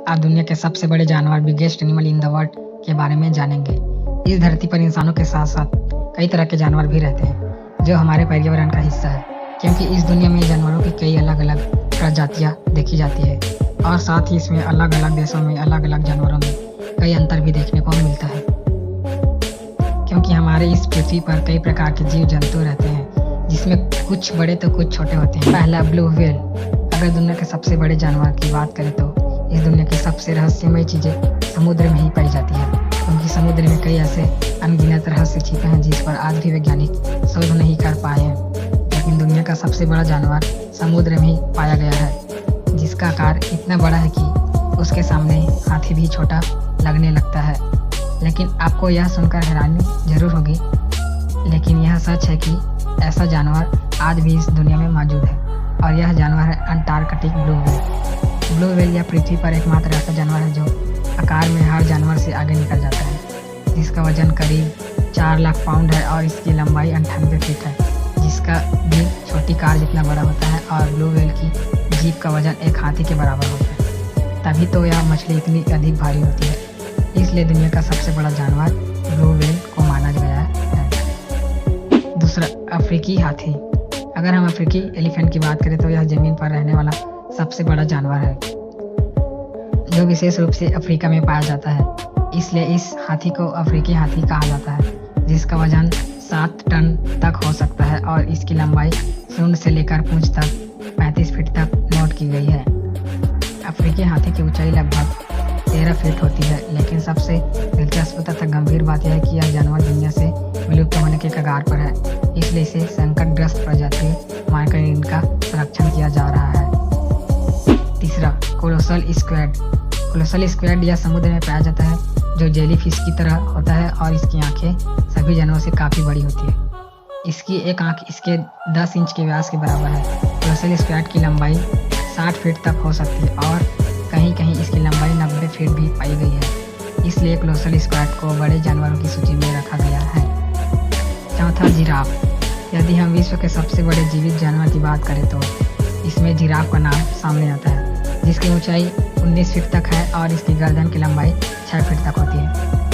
आज दुनिया के सबसे बड़े जानवर biggest animal in the world के बारे में जानेंगे। इस धरती पर इंसानों के साथ साथ कई तरह के जानवर भी रहते हैं जो हमारे पर्यावरण का हिस्सा है, क्योंकि इस दुनिया में जानवरों की कई अलग अलग प्रजातियां देखी जाती है और साथ ही इसमें अलग अलग देशों में अलग अलग जानवरों में कई अंतर भी देखने को मिलता है, क्योंकि हमारे इस पृथ्वी पर कई प्रकार के जीव जंतु रहते हैं जिसमें कुछ बड़े तो कुछ छोटे होते हैं। पहला ब्लू व्हेल। अगर दुनिया के सबसे बड़े जानवर की बात करें तो इस दुनिया की सबसे रहस्यमय चीजें समुद्र में ही पाई जाती है, क्योंकि समुद्र में कई ऐसे अनगिनत रहस्य छिपे हैं जिस पर आज भी वैज्ञानिक शोध नहीं कर पाए हैं। लेकिन दुनिया का सबसे बड़ा जानवर समुद्र में ही पाया गया है, जिसका आकार इतना बड़ा है कि उसके सामने हाथी भी छोटा लगने लगता है। लेकिन आपको यह सुनकर हैरानी जरूर होगी, लेकिन यह सच है कि ऐसा जानवर आज भी इस दुनिया में मौजूद है, और यह जानवर है Antarctic blue whale. Blue whale यह पृथ्वी पर एकमात्र ऐसा जानवर है जो आकार में हर जानवर से आगे निकल जाता है, जिसका वजन करीब 4 लाख पाउंड है और इसकी लंबाई 98 फीट है, जिसका भी छोटी कार जितना बड़ा होता है। और ब्लू व्हेल की जीभ का वजन एक हाथी के बराबर होता है, तभी तो यह मछली इतनी अधिक भारी होती है। इसलिए दुनिया का सबसे बड़ा जानवर ब्लू व्हेल को माना गया है। दूसरा, अफ्रीकी हाथी। अगर हम अफ्रीकी एलिफेंट की बात करें तो यह जमीन पर रहने वाला सबसे बड़ा जानवर है, जो विशेष रूप से अफ्रीका में पाया जाता है। इसलिए इस हाथी को अफ्रीकी हाथी कहा जाता है, जिसका वजन 7 टन तक हो सकता है और इसकी लंबाई सूंड से लेकर पूंछ तक 35 फीट तक नोट की गई है। अफ्रीकी हाथी की ऊंचाई लगभग 13 फीट होती है, लेकिन सबसे दिलचस्प तथा गंभीर बात यह है कि यह जानवर दुनिया से विलुप्त होने के कगार पर है, इसलिए इसे संकटग्रस्त प्रजाति मानकर इनका संरक्षण किया जा रहा है। तीसरा, कोलोसल स्क्वैड। कोलोसल स्क्वैड यह समुद्र में पाया जाता है, जो जेलीफिश की तरह होता है और इसकी आंखें सभी जानवरों से काफ़ी बड़ी होती है। इसकी एक आंख इसके 10 इंच के व्यास के बराबर है। कोलोसल स्क्वैड की लंबाई 60 फीट तक हो सकती है और कहीं कहीं इसकी लंबाई 90 फीट भी पाई गई है। इसलिए कोलोसल स्क्वैड को बड़े जानवरों की सूची में रखा गया है। चौथा, जिराफ। यदि हम विश्व के सबसे बड़े जीवित जानवर की बात करें तो इसमें जिराफ का नाम सामने आता है, जिसकी ऊंचाई 19 फीट तक है और इसकी गर्दन की लंबाई 6 फीट तक होती है।